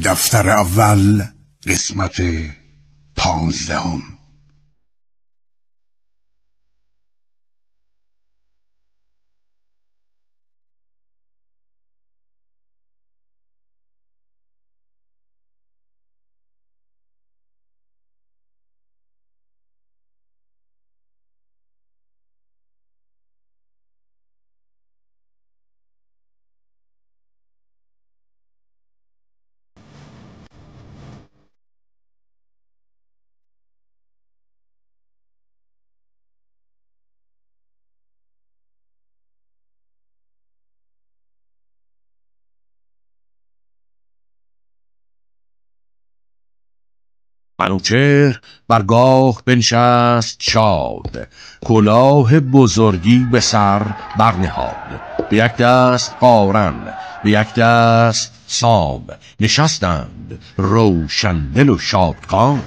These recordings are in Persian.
دفتر اول قسمت 15. منوچهر برگاه بنشست شاد، کلاه بزرگی به سر برنهاد. به یک دست قارن، به یک دست سام، نشستند روشندل و شادکام.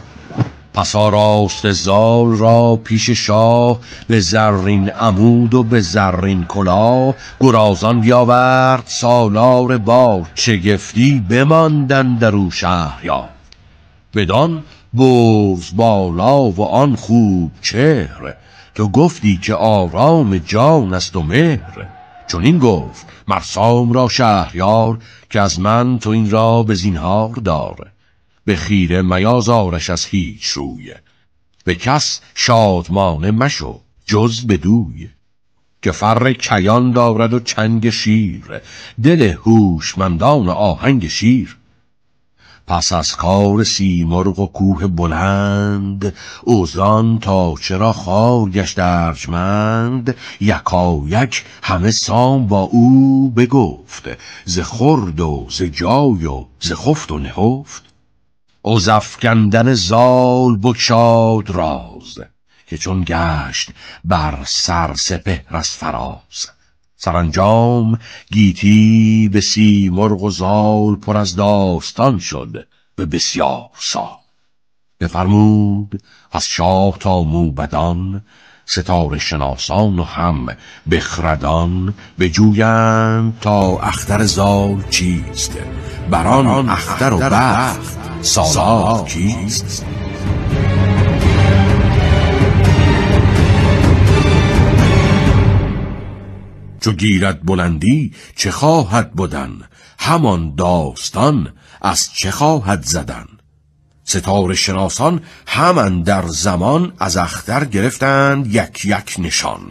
پس آراست زال را پیش شاه، به زرین عمود و به زرین کلاه. گرازان بیاورد سالار بار، شگفتی بماندن درو شهریار. بدان برز بالا و آن خوب چهر، تو گفتی که آرام جان است و مهر. چون این گفت مرسام را شهریار، که از من تو این را به زینهار دار. به خیره میازارش از هیچ روی، به کس شادمانه مشو جز بدوی. که فر کیان دارد و چنگ شیر، دل هوشمندان آهنگ شیر. پس از کار سیمرغ و کوه بلند، اوزان تا چرا خوار گشت ارجمند. یکایک همه سام با او بگفت، ز خورد و ز جای و ز خفت و نهفت. از افگندن زال بگشاد راز، که چون گشت بر سر سپهر از فراز. سرانجام گیتی به سیمرغ و زال پر از داستان شد به بسیار سال. بفرمود از شاه تا موبدان، ستاره شناسان و هم بخردان. بجویند تا اختر زال چیست، بران اختر و بخت سالار کیست. چو گیرد بلندی چه خواهد بودن، همان داستان از چه خواهد زدن. ستاره شناسان همان در زمان، از اختر گرفتند یک یک نشان.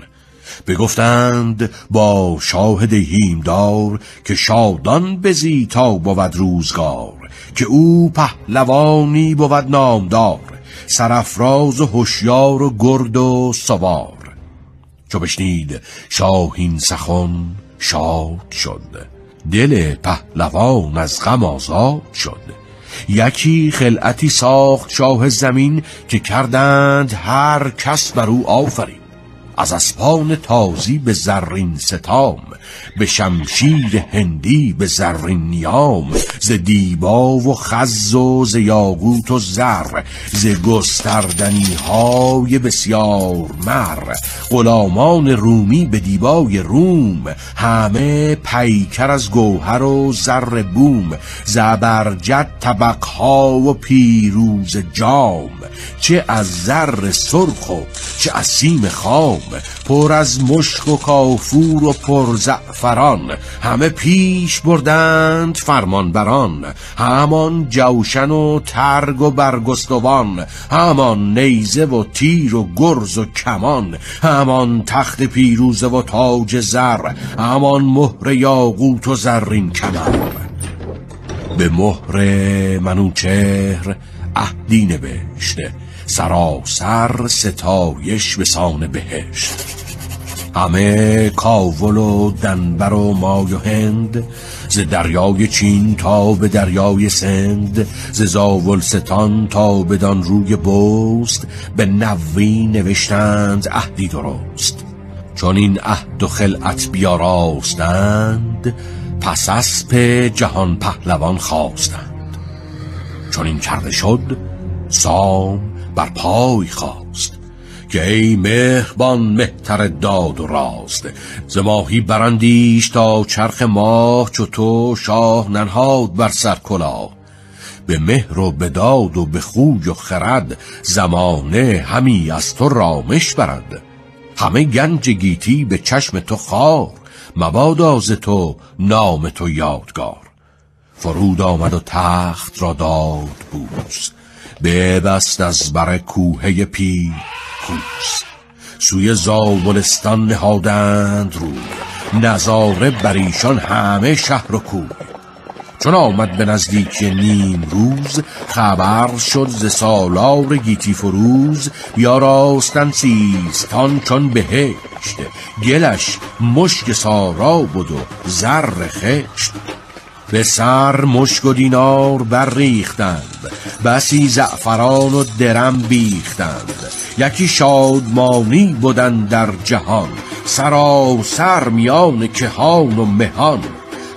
بگفتند با شاه دیهیمدار، که شادان بزی تا بود روزگار. که او پهلوانی بود نامدار، سرافراز و هوشیار و گرد و سوار. چو بشنید شاه این سخن شاد شد، دل پهلوان از غم آزاد شد. یکی خلعتی ساخت شاه زمین، که کردند هر کس بر او آفرین. از اسپان تازی به زرین ستام، به شمشیر هندی به زرین نیام. ز دیبا و خز و ز یاقوت و زر، ز گستردنی های بسیار مر. غلامان رومی به دیبای روم، همه پیکر از گوهر و زر بوم. زبرجد طبقها و پیروز جام، چه از زر سرخ و چه از سیم خام. پر از مشک و کافور و پر زعفران، همه پیش بردند فرمان بران. همان جوشن و ترگ و برگستوان، همان نیزه و تیر و گرز و کمان. همان تخت پیروزه و تاج زر، همان مهر یاقوت و زرین کمر. به مهر منوچهر عهدی نوشت، سراسر ستایش به سان بهشت. همه کاول و دنبر و مای و هند، ز دریای چین تا به دریای سند. ز زاولستان تا بدان روی بست، به نوی نوشتند عهدی درست. چون این عهد و خلعت بیاراستند، پس اسپ جهان پهلوان خواستند. چون این کرده شد سام بر پای خواست، که ای مهربان مهتر داد و راست. ز ماهی براندیش تا چرخ ماه، چو تو شاه ننهاد بر سر کلاه. به مهر و به داد و به خوی و خرد، زمانه همی از تو رامش برد. همه گنج گیتی به چشم تو خار، مبادا ز تو نام تو یادگار. فرود آمد و تخت را داد بوس، ببست از بر کوهه پیر کوس. سوی زابلستان نهادند روی، نظاره بر ایشان همه شهر و کوی. چون آمد به نزدیکی نیم روز، خبر شد ز سالار گیتی فروز. بیاراستن سیستان چون بهشت، گلش مشک سارا بود و زر خشت. به سر مشک و دینار برریختند، بسی زعفران و درم بیختند. یکی شادمانی بودند در جهان، سراسر میان کهان و مهان.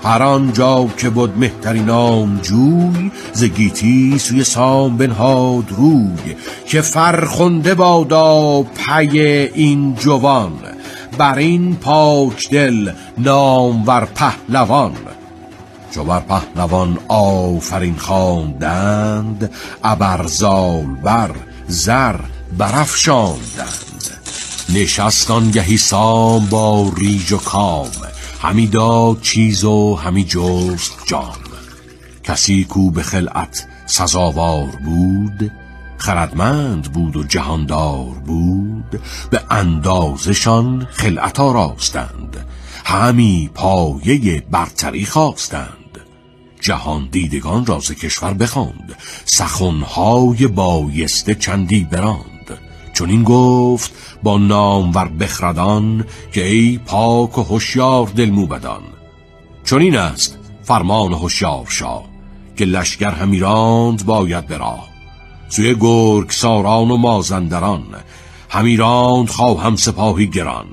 هر آنجا که بود مهترینان جوی، ز گیتی سوی سام بنهاد روی. که فرخنده بادا پی این جوان، بر این پاک دل نامور پهلوان. چو بر پهلوان آفرین خواندند، ابرزال بر زر برافشاندند. نشست آنگهی سام با ریج و کام، همی داد چیز و همی جست جام. کسی کو به خلعت سزاوار بود، خردمند بود و جهاندار بود. به اندازشان خلعت آراستند، همی پایه برتری خواستند. جهان دیدگان را ز کشور بخواند، سخنهای بایسته چندی براند. چون این گفت با نامور بخردان، که ای پاک و هوشیار دل موبدان. چون این است فرمان هوشیار شاه، که لشکر همی راند باید به راه. سوی گرگساران و مازندران، همی راند خواهم سپاهی گران.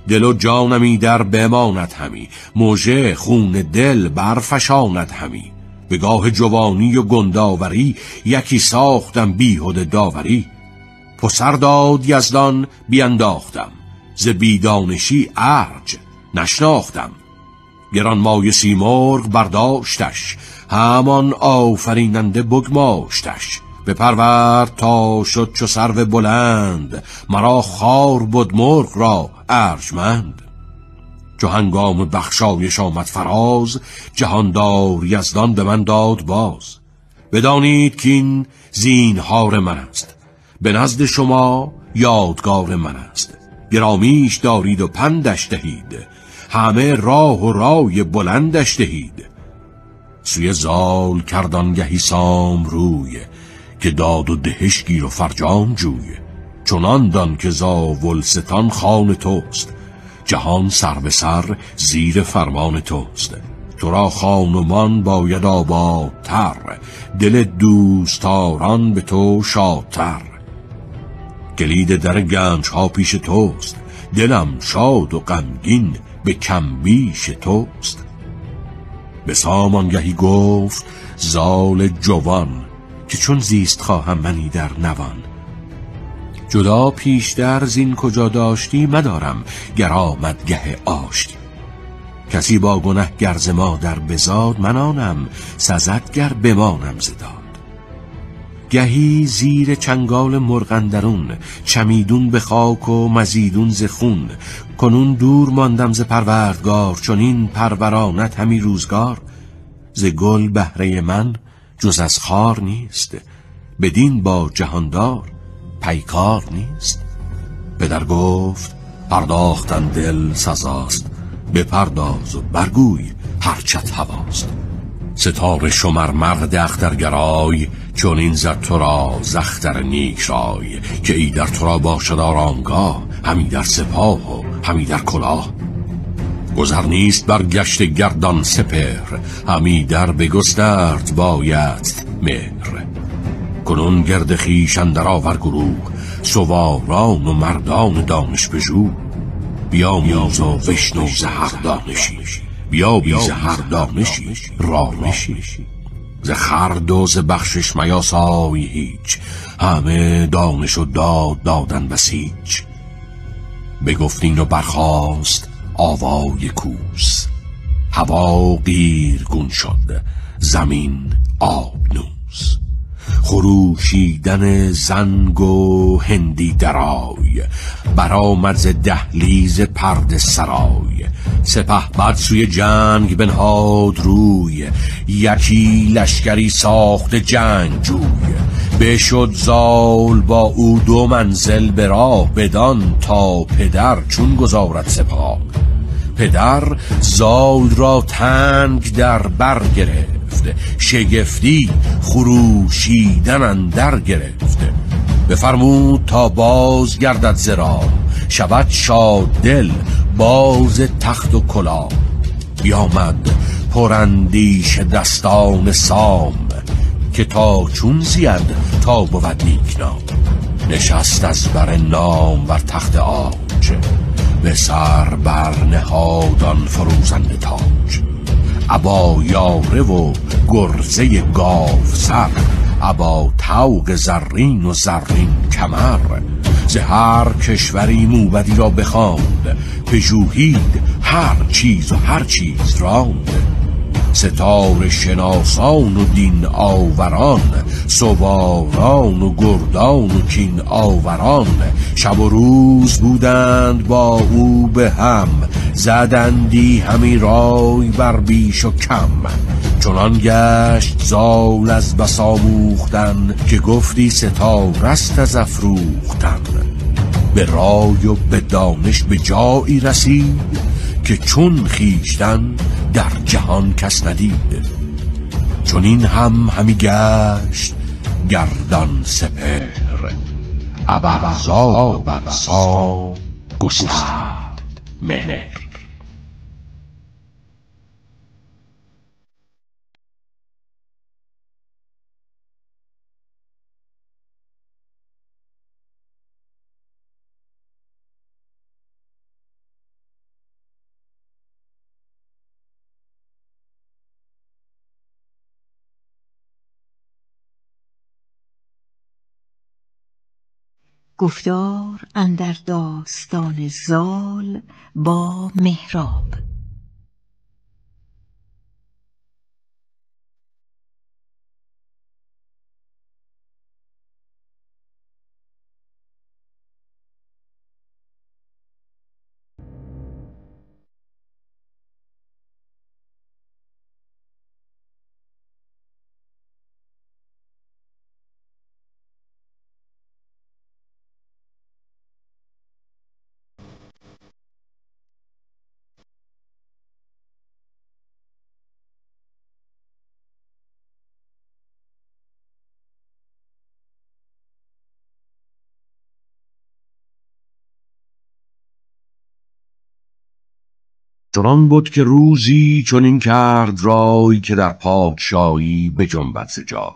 دل و جانمی در بماند همی، موجه خون دل برفشاند همی. به گاه جوانی و گنداوری، یکی ساختم بیهوده داوری. پسر داد یزدان بینداختم، ز بیدانشی ارج نشناختم. گران مایه سیمرغ برداشتش، همان آفریننده بگماشتش. به پرورد تا شد چو سرو بلند، مرا خار بود مرغ را ارجمند. چو هنگام بخشایش آمد فراز، جهاندار یزدان به من داد باز. بدانید کین زینهار من است، به نزد شما یادگار من است. گرامیش دارید و پندش دهید، همه راه و رای بلندش دهید. سوی زال کردانگهی سام روی، که داد و دهش گیر و فرجام جوی. چنان دان که زاولستان خان توست، جهان سر به سر زیر فرمان توست. تو را خانمان باید آبادتر، دل دوستاران به تو شادتر. کلید در گنج ها پیش توست، دلم شاد و غمگین به کم بیش توست. به سامانگهی گفت زال جوان، که چون زیست خواهم منی در نوان. جدا پیشتر زین کجا داشتی مدارم، گر آمد گه آشتی. کسی با گنه گرز ما در بزاد، منانم سزد گر بمانم زداد. گهی زیر چنگال مرغندرون، چمیدون به خاک و مزیدون ز خون. کنون دور ماندم ز پروردگار، چون این پرورانت همی روزگار. ز گل بهره من جز از خار نیست، بدین با جهاندار پیکار نیست. پدر گفت پرداختن دل سزاست، بپرداز و برگوی هرچت هواست. ستاره شمر مرد اخترگرای، چون این زد تو را زختر نیک رای. که ای در تو را باشد آرامگاه، همی در سپاه و همی در کلاه. گذر نیست بر گشت گردان سپهر، همی در بگسترد باید مهر. کنون گرد خویش اندر آور گروه، سواران و مردان دانش بجو. بیاموز و بشنو ز هر دانشی، بیابی ز هر دانشی رامشی. ز خرد و ز بخشش میاسای هیچ، همه دانش و داد دادن بسیج. بگفتین و برخاست آوای کوس، هوا قیرگون شد زمین آبنوس. خروشیدن زنگ و هندی درای، برآمد ز دهلیز پرده سرای. سپهبد سوی جنگ بنهاد روی، یکی لشکری ساخت جنگجوی. بشد زال با او 2 منزل به راه، بدان تا پدر چون گذارد سپاه. پدر زال را تنگ در بر گرفت، شگفتی خروشیدن اندر گرفت. بفرمود تا باز گردد ز راه، شود شاد دل باز تخت و کلاه. بیامد پراندیش دستان سام، که تا چون زید تا بود نیکنام. نشست از بر نام بر تخت عاج، به سر بر نهادان فروزنده تاج. ابا یاره و گرزه گاو سر، ابا طوق زرین و زرین کمر. ز هر کشوری موبدی را بخواند، پژوهید هر چیز و هر چیز راند. ستاره شناسان و دین آوران، سواران و گردان و کین آوران. شب و روز بودند با او به هم، زدندی همی رای بر بیش و کم. چنان گشت زال از بس آموختن، که گفتی ستاره است از افروختن. به رای و به دانش به جایی رسید، که چون خویشتن در جهان کس ندید. چون این همی گشت گردان سپهر، ابرزا بر سام گسترد مهر. گفتار اندر داستان زال با مهراب. چنان بود که روزی چنین کرد رای، که در پادشاهی بجنبد ز جای.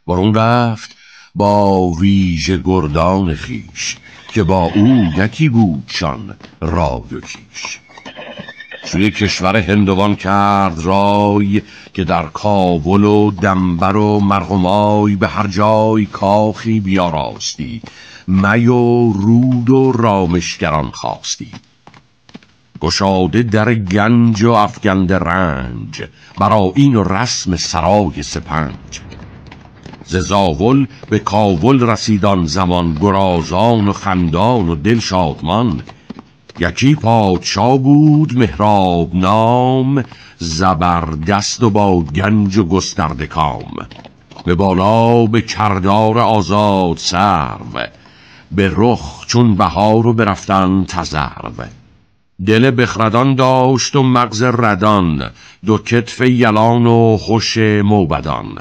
برون رفت با ویژه گردان خویش، که با او یکی بودشان رای و کیش. سوی کشور هندوان کرد رای، که در کابل و دنبر و مرغمای به هر جای کاخی بیاراستی، می و رود و رامشگران خواستی. گشاده در گنج و افگنده رنج، برآیین و رسم سرای سپنج. ز زاول به کاول رسیدان زمان، گرازان و خندان و دل شادمان. یکی پادشاه بود مهراب نام، زبردست و با گنج و گسترده کام. به بالا به کردار آزاد سرو، به رخ چون بهار و برفتن تذرو. دل بخردان داشت و مغز ردان، 2 کتف یلان و خوش موبدان.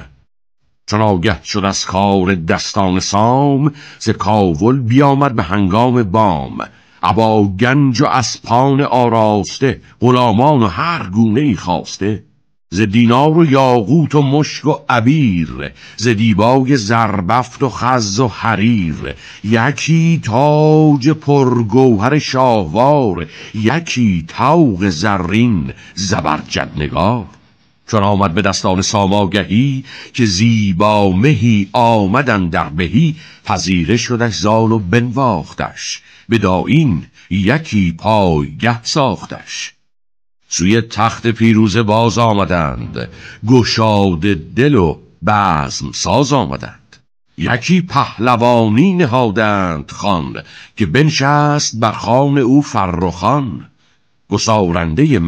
چون آگه شد از کار دستان سام، ز کاول بیامد به هنگام بام. ابا گنج و اسپان آراسته، غلامان و هر گونه‌ای خواسته. ز دینار و یاقوت و مشک و عبیر، ز دیبای زربفت و خز و حریر. یکی تاج پرگوهر شاهوار، یکی طوق زرین زبرجدنگار. چون آمد به دستان سام آگهی، که زیبا مهی آمدن در بهی. پذیره شدش زال و بنواختش، بدایین یکی پایگه ساختش. سوی تخت پیروزه باز آمدند، گشاده دل و بزم ساز آمدند. یکی پهلوانی نهادند خوان، که بنشست بر خوان او فرخان. گسارنده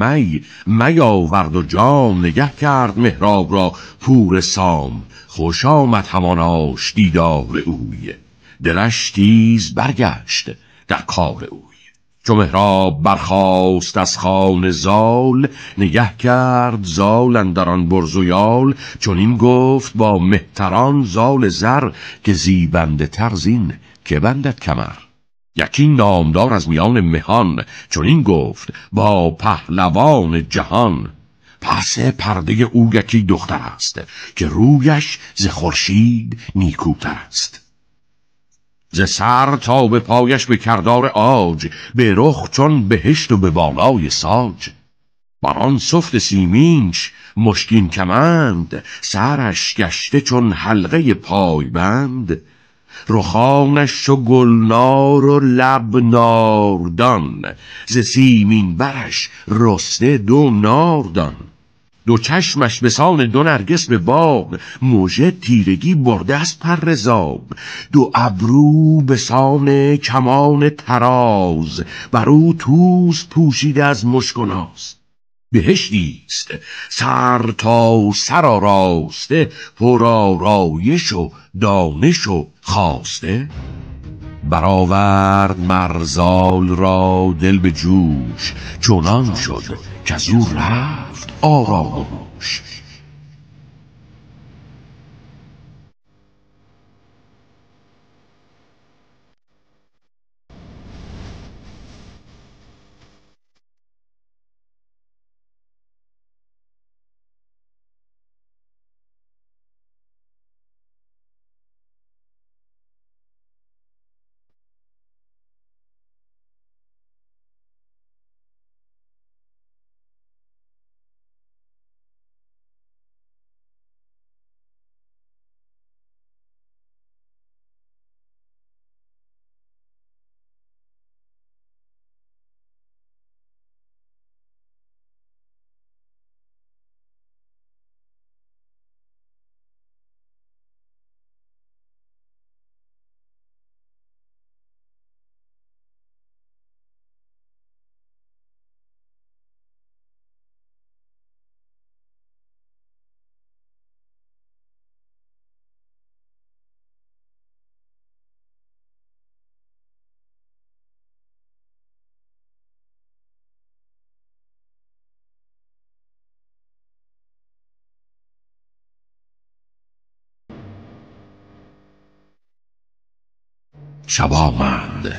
می آورد و جام، نگه کرد مهراب را پور سام. خوش آمد همان آشتی دیدار اوی، دلش تیز برگشت در کار اوی. چو مهراب برخاست از خوان زال، نگه کرد زال اندر آن برز و یال. چنین گفت با مهتران زال زر، که زیبنده تر زین که بندد کمر. یکی نامدار از میان مهان، چنین گفت با پهلوان جهان. پس پرده او یکی دختر است، که رویش ز خورشید نیکوتر است. ز سر تا به پایش به کردار عاج، به رخ چون بهشت و به بالای ساج. بر آن سفت سیمینش مشکین کمند، سرش گشته چون حلقه پایبند. رخانش چو گلنار و لب ناردان، ز سیمین برش رسته دو ناردان. دو چشمش بسان دو نرگس به باغ، مژه تیرگی برده از پر زاغ. دو ابرو بسان کمان تراز، بر او توز پوشیده از مشک و ناز. بهشتیست سر تا سر آراسته، پر آرایش و دانش و خواسته. برآورد مر زال را دل به جوش، چنان شد کز او رفت آرامش. شب آمد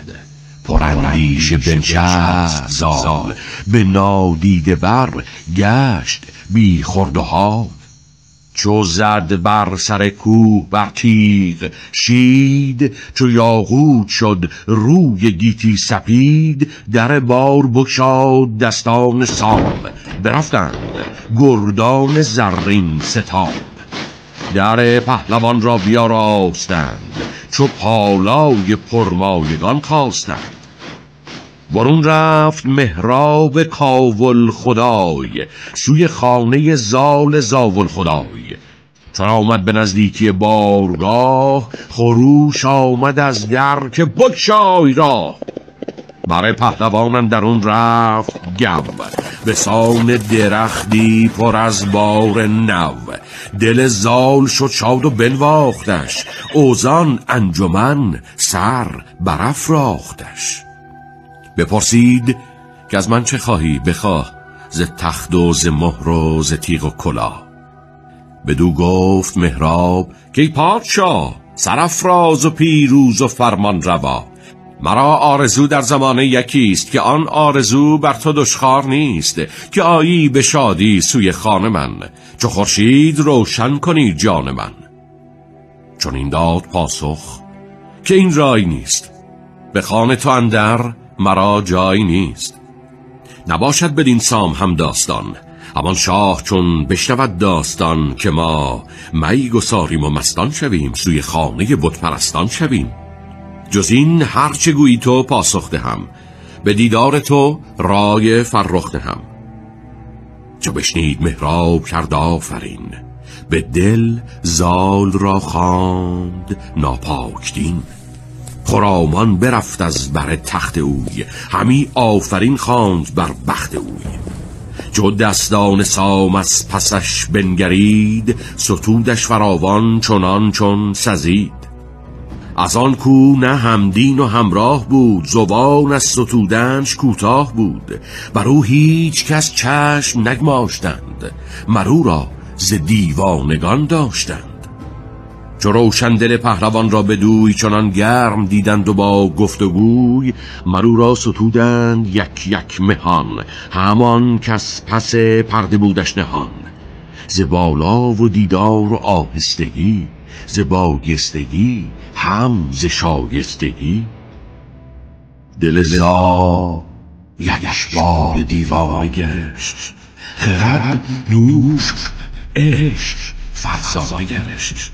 پراندیشه بنشست زال، به نادیده بر گشت بی خورد و حال. چو زد بر سر کوه بر تیغ شید، چو یاقوت شد روی گیتی سپید. در بار بگشاد دستان سام، برفتند گردان زرین ستام. در پهلوان را بیاراستند، چو پالای پرمایگان خواستند. برون رفت مهراب کاول خدای، سوی خانه زال زاول خدای. چون آمد به نزدیکی بارگاه، خروش آمد از در که بگشای راه. برای پهلوان اندرون رفت گو، به سان درختی پر از بار نو. دل زال شد شاد و بنواختش، اوزان انجمن سر برافراختش. بپرسید که از من چه خواهی؟ بخواه ز تخت و ز مهر و ز تیغ و کلاه. بدو گفت مهراب که ای پادشاه، سرافراز و پیروز و فرمان روا. مرا آرزو در زمانه یکیست، که آن آرزو بر تو دشخوار نیست. که آیی به شادی سوی خانه من، چو خورشید روشن کنی جان من. چون این داد پاسخ که این رای نیست، به خانه تو اندر مرا جای نیست. نباشد بدین سام هم داستان، همان شاه چون بشنود داستان. که ما می گساریم و مستان شویم، سوی خانه بت پرستان شویم. جز این هر چه گویی تو پاسخ دهم، به دیدار تو رای فرخ دهم. چو بشنید مهراب کرد آفرین، به دل زال را خواند ناپاک دین. خرامان برفت از بر تخت اوی، همی آفرین خواند بر بخت اوی. چو دستان سام از پسش بنگرید، ستودش فراوان چنان چون سزید. از آن کو نه همدین و همراه بود، زبان از ستودنش کوتاه بود. بر او هیچ کس چشم نگماشتند، مرو را ز دیوانگان داشتند. چو روشندل پهلوان را بدوی، چنان گرم دیدند و با گفتگوی. مرو را ستودند یک یک مهان، همان کس پس پرده بودش نهان. ز بالا و دیدار و آهستگی، ز بایستگی هم ز شایستگی. دل زال یک بار دیوانه گشت، خرد نوش عشق فرزانه گشت.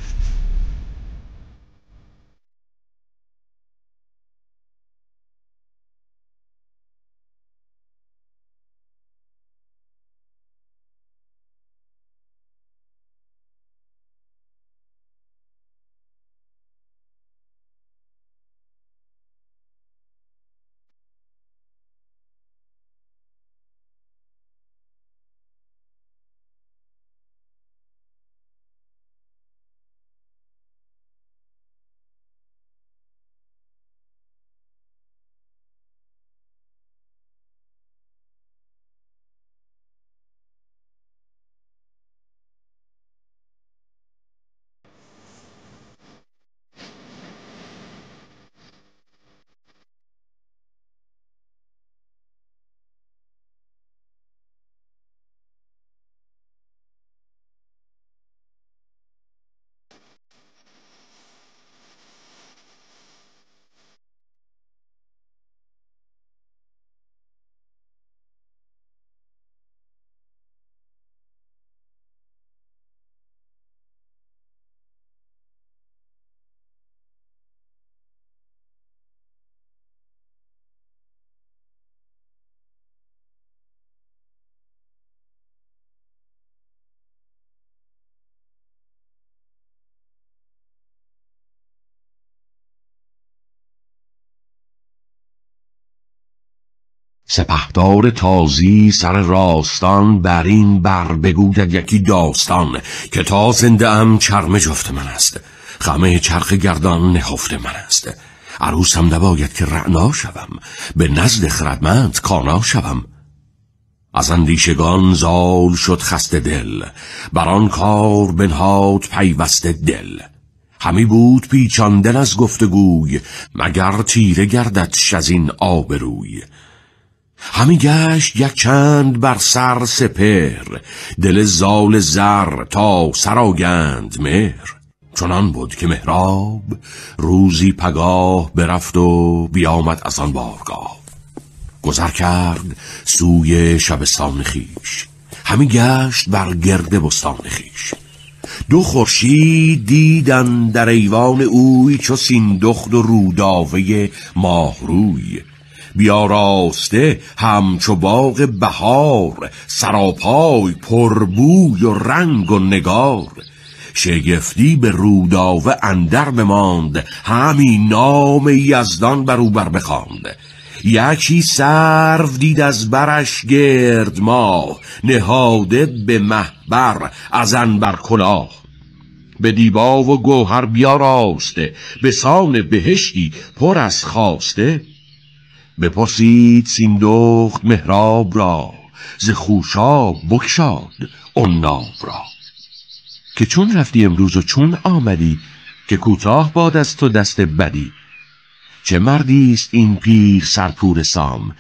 سپهدار تازی سر راستان، بر این بر بگوید یکی داستان. که تا زنده ام چرم جفت من است، خمه چرخ گردان نهفته من است. عروسم نباید که رعنا شوم، به نزد خردمند کانا شوم. از اندیشگان زال شد خسته دل، بران کار بنهاد پیوسته دل. همی بود پیچاندن از گفتگوی، مگر تیره گرددش از این آبروی. همی گشت یک چند بر سر سپهر، دل زال زر تا سراگند مهر. چنان بود که مهراب روزی پگاه برفت و بیامد از آن بارگاه. گذر کرد سوی شبستان خیش، همی گشت بر گرد بستان خیش. دو خورشید دیدن در ایوان اوی، چو سیندخت و روداوه ماهروی. بیاراسته همچو باغ بهار، سراپای پربوی و رنگ و نگار. شگفتی به روداوه اندر بماند، همی نام یزدان بر او بر بخواند. یکی سرو دید از برش گرد ماه، نهاده به محبر از عنبر کلاه. به دیبا و گوهر بیاراسته، به سان بهشتی پر از خواسته. بپرسید سیندخت مهراب را، ز خوشاب بگشاد عناب را. که چون رفتی امروز و چون آمدی، که کوتاه باد از تو دست بدی. چه مردیست این پیر سرپور سام،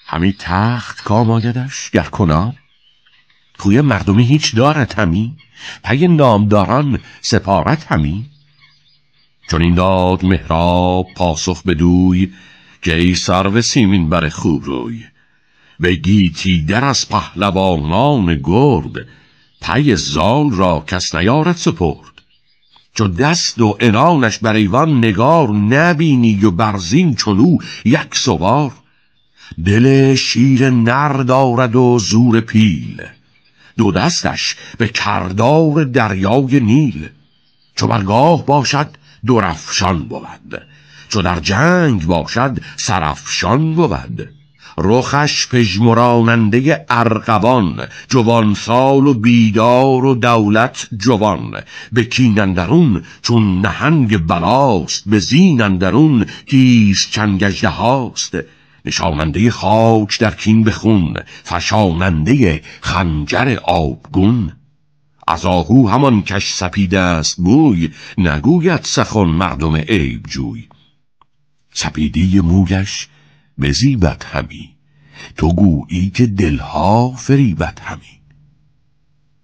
همی تخت کام آیدش گر کنام. خوی مردمی هیچ دارد همی، پی نامداران سپارت همی. چون این داد مهراب پاسخ بدوی، که ای سرو سیمین بر خوب روی. به گیتی در از پهلوانان گرد، پی زال را کس نیارد سپرد. چو دست و عنانش بر ایوان نگار، نبینی و برزین چنو یک سوار. دل شیر نر دارد و زور پیل، دو دستش به کردار دریای نیل. چو برگاه باشد درفشان بود، چو در جنگ باشد سرافشان بود. رخش پژمراننده ارغوان، جوان سال و بیدار و دولت جوان. به کین اندرون چون نهنگ بلاست، به زین اندرون تیز چنگ اژدهاست. نشاننده خاک در کین به خون، فشاننده خنجر آبگون. از آهو همان کش سپید است موی، نگوید سخن مردم عیب جوی. سپیدی مویش بزیبد همی، تو گویی که دلها فریبد همی.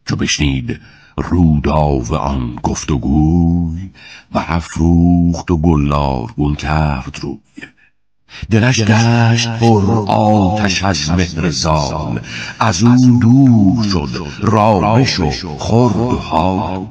چو بشنید رودابه آن گفت و گوی، برافروخت و گلنارگون کرد روی. دلش گشت پر آتش از مهر زال، از او دور شد رامش و خورد و حال.